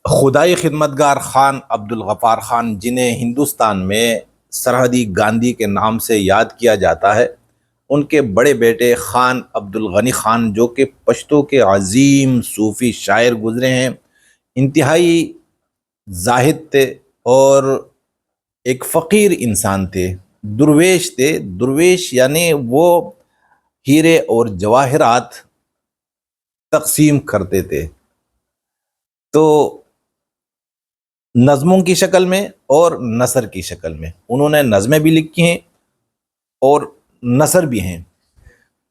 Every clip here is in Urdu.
خدائی خدمتگار خان عبدالغفار خان، جنہیں ہندوستان میں سرحدی گاندھی کے نام سے یاد کیا جاتا ہے، ان کے بڑے بیٹے خان عبدالغنی خان، جو کہ پشتو کے عظیم صوفی شاعر گزرے ہیں، انتہائی زاہد تھے اور ایک فقیر انسان تھے، درویش تھے۔ درویش یعنی وہ ہیرے اور جواہرات تقسیم کرتے تھے، تو نظموں کی شکل میں اور نثر کی شکل میں انہوں نے نظمیں بھی لکھی ہیں اور نثر بھی ہیں۔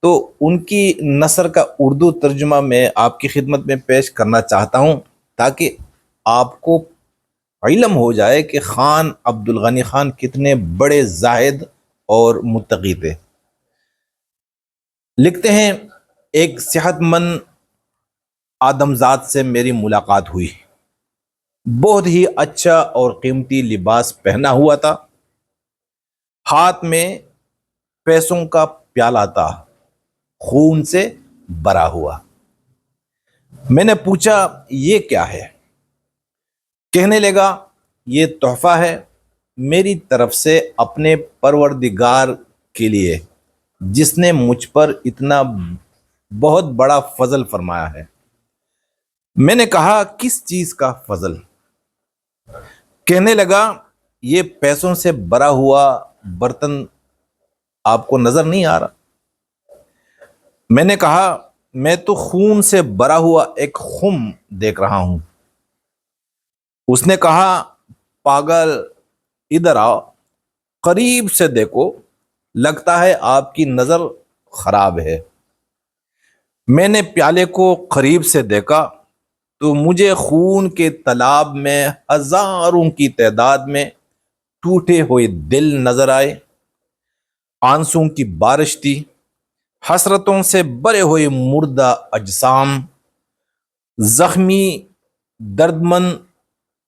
تو ان کی نثر کا اردو ترجمہ میں آپ کی خدمت میں پیش کرنا چاہتا ہوں، تاکہ آپ کو علم ہو جائے کہ خان عبدالغنی خان کتنے بڑے زاہد اور متقی تھے۔ لکھتے ہیں، ایک صحت مند آدمزاد سے میری ملاقات ہوئی، بہت ہی اچھا اور قیمتی لباس پہنا ہوا تھا، ہاتھ میں پیسوں کا پیالہ تھا، خون سے بھرا ہوا۔ میں نے پوچھا یہ کیا ہے؟ کہنے لگا یہ تحفہ ہے میری طرف سے اپنے پروردگار کے لیے، جس نے مجھ پر اتنا بہت بڑا فضل فرمایا ہے۔ میں نے کہا کس چیز کا فضل؟ کہنے لگا یہ پیسوں سے بھرا ہوا برتن آپ کو نظر نہیں آ رہا؟ میں نے کہا میں تو خون سے بھرا ہوا ایک خم دیکھ رہا ہوں۔ اس نے کہا پاگل، ادھر آؤ، قریب سے دیکھو، لگتا ہے آپ کی نظر خراب ہے۔ میں نے پیالے کو قریب سے دیکھا تو مجھے خون کے تالاب میں ہزاروں کی تعداد میں ٹوٹے ہوئے دل نظر آئے، آنسوں کی بارش تھی، حسرتوں سے بھرے ہوئے مردہ اجسام، زخمی دردمند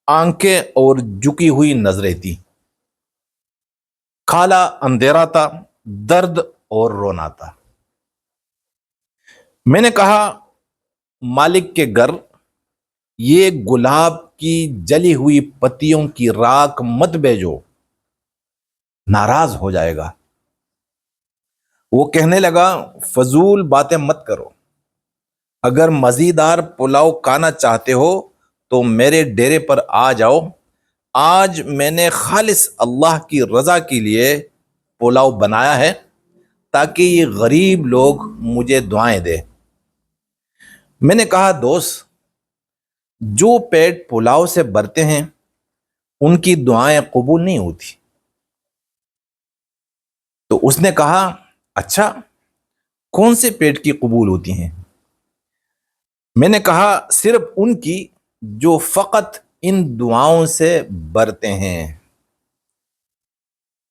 آنکھیں اور جھکی ہوئی نظریں تھی، کالا اندھیرا تھا، درد اور رونا تھا۔ میں نے کہا مالک کے گھر یہ گلاب کی جلی ہوئی پتیوں کی راکھ مت بھیجو، ناراض ہو جائے گا۔ وہ کہنے لگا فضول باتیں مت کرو، اگر مزیدار پلاؤ کھانا چاہتے ہو تو میرے ڈیرے پر آ جاؤ، آج میں نے خالص اللہ کی رضا کے لیے پلاؤ بنایا ہے تاکہ یہ غریب لوگ مجھے دعائیں دے۔ میں نے کہا دوست، جو پیٹ پلاؤ سے بھرتے ہیں ان کی دعائیں قبول نہیں ہوتی۔ تو اس نے کہا اچھا، کون سے پیٹ کی قبول ہوتی ہیں؟ میں نے کہا صرف ان کی جو فقط ان دعاؤں سے بھرتے ہیں۔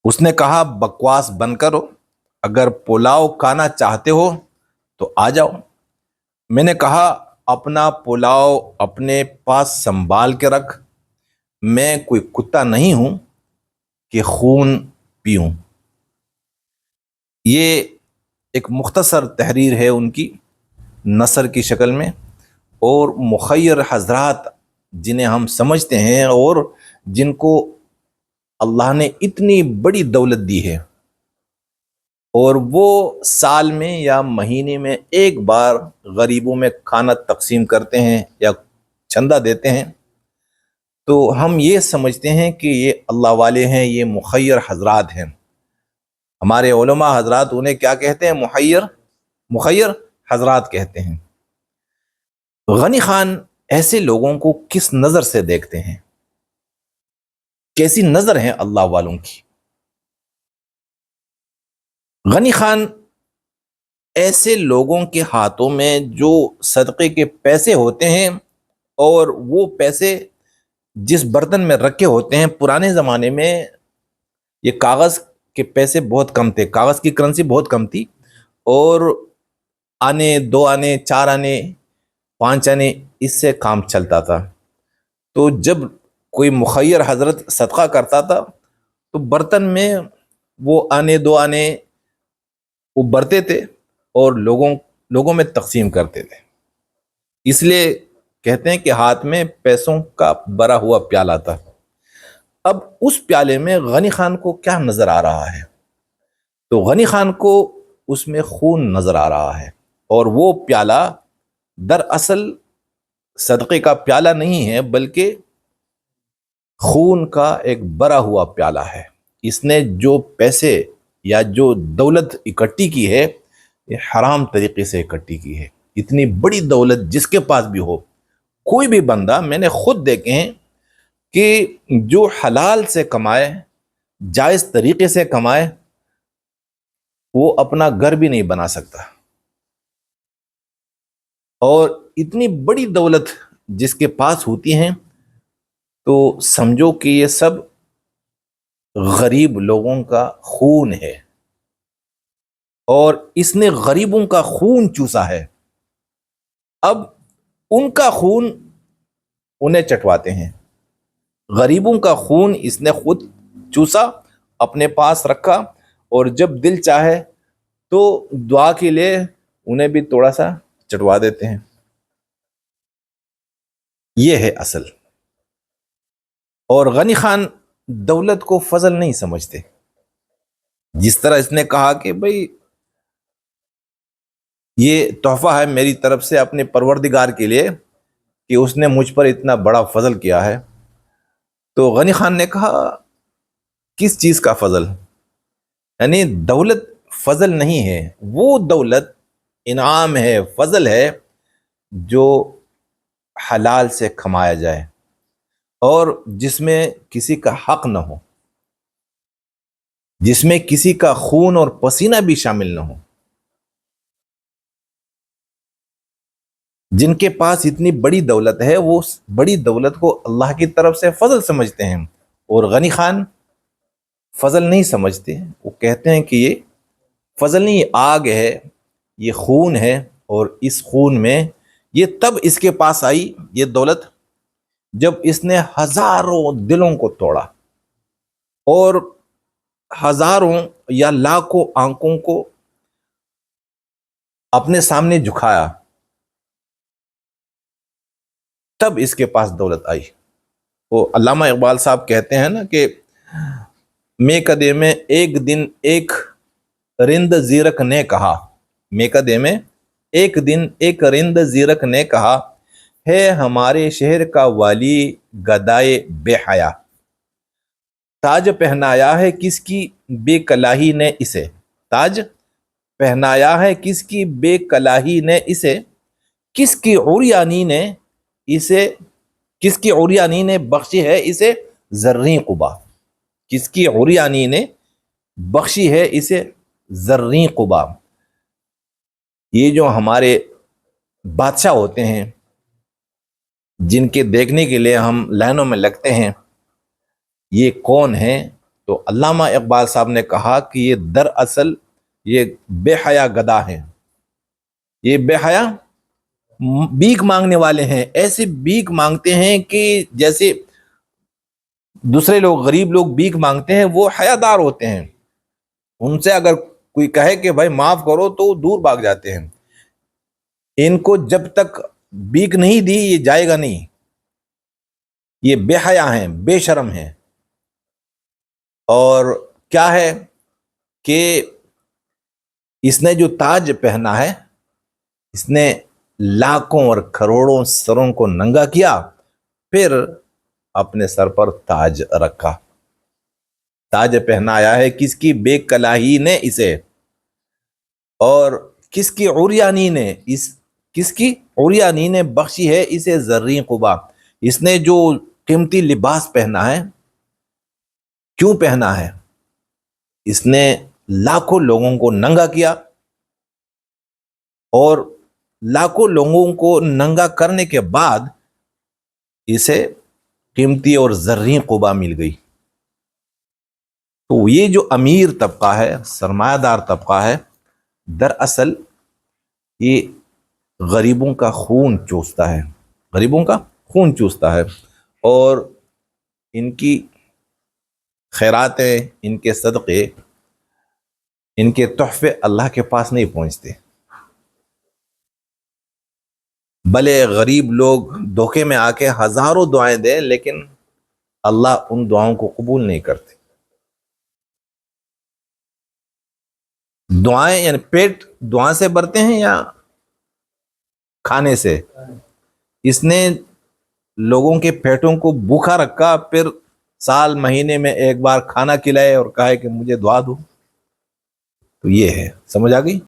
اس نے کہا بکواس بند کرو، اگر پلاؤ کھانا چاہتے ہو تو آ جاؤ۔ میں نے کہا اپنا پلاؤ اپنے پاس سنبھال کے رکھ، میں کوئی کتا نہیں ہوں کہ خون پیوں۔ یہ ایک مختصر تحریر ہے ان کی نثر کی شکل میں، اور مخیر حضرات جنہیں ہم سمجھتے ہیں اور جن کو اللہ نے اتنی بڑی دولت دی ہے، اور وہ سال میں یا مہینے میں ایک بار غریبوں میں کھانا تقسیم کرتے ہیں یا چندہ دیتے ہیں، تو ہم یہ سمجھتے ہیں کہ یہ اللہ والے ہیں، یہ مخیر حضرات ہیں۔ ہمارے علماء حضرات انہیں کیا کہتے ہیں؟ مخیر حضرات کہتے ہیں۔ غنی خان ایسے لوگوں کو کس نظر سے دیکھتے ہیں؟ کیسی نظر ہے اللہ والوں کی؟ غنی خان ایسے لوگوں کے ہاتھوں میں جو صدقے کے پیسے ہوتے ہیں، اور وہ پیسے جس برتن میں رکھے ہوتے ہیں، پرانے زمانے میں یہ کاغذ کے پیسے بہت کم تھے، کاغذ کی کرنسی بہت کم تھی، اور آنے، 2 آنے، 4 آنے، 5 آنے، اس سے کام چلتا تھا۔ تو جب کوئی مخیر حضرت صدقہ کرتا تھا تو برتن میں وہ آنے 2 آنے وہ بھرتے تھے اور لوگوں میں تقسیم کرتے تھے۔ اس لیے کہتے ہیں کہ ہاتھ میں پیسوں کا بھرا ہوا پیالہ تھا. اب اس پیالے میں غنی خان کو کیا نظر آ رہا ہے؟ تو غنی خان کو اس میں خون نظر آ رہا ہے، اور وہ پیالہ دراصل صدقے کا پیالہ نہیں ہے، بلکہ خون کا ایک بھرا ہوا پیالہ ہے. اس نے جو پیسے یا جو دولت اکٹھی کی ہے، یہ حرام طریقے سے اکٹھی کی ہے. اتنی بڑی دولت جس کے پاس بھی ہو، کوئی بھی بندہ، میں نے خود دیکھے ہیں کہ جو حلال سے کمائے، جائز طریقے سے کمائے، وہ اپنا گھر بھی نہیں بنا سکتا. اور اتنی بڑی دولت جس کے پاس ہوتی ہیں، تو سمجھو کہ یہ سب غریب لوگوں کا خون ہے، اور اس نے غریبوں کا خون چوسا ہے. اب ان کا خون انہیں چٹواتے ہیں. غریبوں کا خون اس نے خود چوسا، اپنے پاس رکھا، اور جب دل چاہے تو دعا کے لیے انہیں بھی تھوڑا سا چٹوا دیتے ہیں. یہ ہے اصل. اور غنی خان دولت کو فضل نہیں سمجھتے. جس طرح اس نے کہا کہ بھئی یہ تحفہ ہے میری طرف سے اپنے پروردگار کے لیے کہ اس نے مجھ پر اتنا بڑا فضل کیا ہے، تو غنی خان نے کہا کس چیز کا فضل؟ یعنی دولت فضل نہیں ہے، وہ دولت انعام ہے، فضل ہے جو حلال سے کمایا جائے اور جس میں کسی کا حق نہ ہو، جس میں کسی کا خون اور پسینہ بھی شامل نہ ہو. جن کے پاس اتنی بڑی دولت ہے، وہ بڑی دولت کو اللہ کی طرف سے فضل سمجھتے ہیں، اور غنی خان فضل نہیں سمجھتے. وہ کہتے ہیں کہ یہ فضل نہیں، یہ آگ ہے، یہ خون ہے، اور اس خون میں یہ تب اس کے پاس آئی یہ دولت جب اس نے ہزاروں دلوں کو توڑا اور ہزاروں یا لاکھوں آنکھوں کو اپنے سامنے جھکایا، تب اس کے پاس دولت آئی. وہ علامہ اقبال صاحب کہتے ہیں نا کہ میں کدے میں ایک دن ایک رند زیرک نے کہا، میں کدے میں ایک دن ایک رند زیرک نے کہا، ہے ہمارے شہر کا والی گدائے بے حیا، تاج پہنایا ہے کس کی بے کلاہی نے اسے، تاج پہنایا ہے کس کی بے کلاہی نے اسے، کس کی عریانی نے اسے، کس کی عریانی نے بخشی ہے اسے زریں قبا، کس کی عریانی نے بخشی ہے اسے زریں قبا. یہ جو ہمارے بادشاہ ہوتے ہیں جن کے دیکھنے کے لیے ہم لائنوں میں لگتے ہیں، یہ کون ہیں؟ تو علامہ اقبال صاحب نے کہا کہ یہ دراصل یہ بے حیا گدا ہیں. یہ بے حیا بھیک مانگنے والے ہیں، ایسے بھیک مانگتے ہیں کہ جیسے دوسرے لوگ، غریب لوگ بھیک مانگتے ہیں، وہ حیادار ہوتے ہیں. ان سے اگر کوئی کہے کہ بھائی معاف کرو تو دور بھاگ جاتے ہیں. ان کو جب تک بھیک نہیں دی یہ جائے گا نہیں. یہ بے حیا ہیں، بے شرم ہیں. اور کیا ہے کہ اس نے جو تاج پہنا ہے، اس نے لاکھوں اور کروڑوں سروں کو ننگا کیا، پھر اپنے سر پر تاج رکھا. تاج پہنایا ہے کس کی بے کلاہی نے اسے، اور کس کی عریانی نے کس کی عریانی نے بخشی ہے اسے زریں قبا. اس نے جو قیمتی لباس پہنا ہے، کیوں پہنا ہے؟ اس نے لاکھوں لوگوں کو ننگا کیا، اور لاکھوں لوگوں کو ننگا کرنے کے بعد اسے قیمتی اور زریں قبا مل گئی. تو یہ جو امیر طبقہ ہے، سرمایہ دار طبقہ ہے، دراصل یہ غریبوں کا خون چوستا ہے، غریبوں کا خون چوستا ہے، اور ان کی خیراتیں، ان کے صدقے، ان کے تحفے اللہ کے پاس نہیں پہنچتے. بھلے غریب لوگ دھوکے میں آ کے ہزاروں دعائیں دیں لیکن اللہ ان دعاؤں کو قبول نہیں کرتے. دعائیں یعنی پیٹ دعا سے بھرتے ہیں یا کھانے سے؟ اس نے لوگوں کے پیٹوں کو بھوکا رکھا، پھر سال مہینے میں ایک بار کھانا کھلائے اور کہا کہ مجھے دعا دو. تو یہ ہے، سمجھ آ گئی؟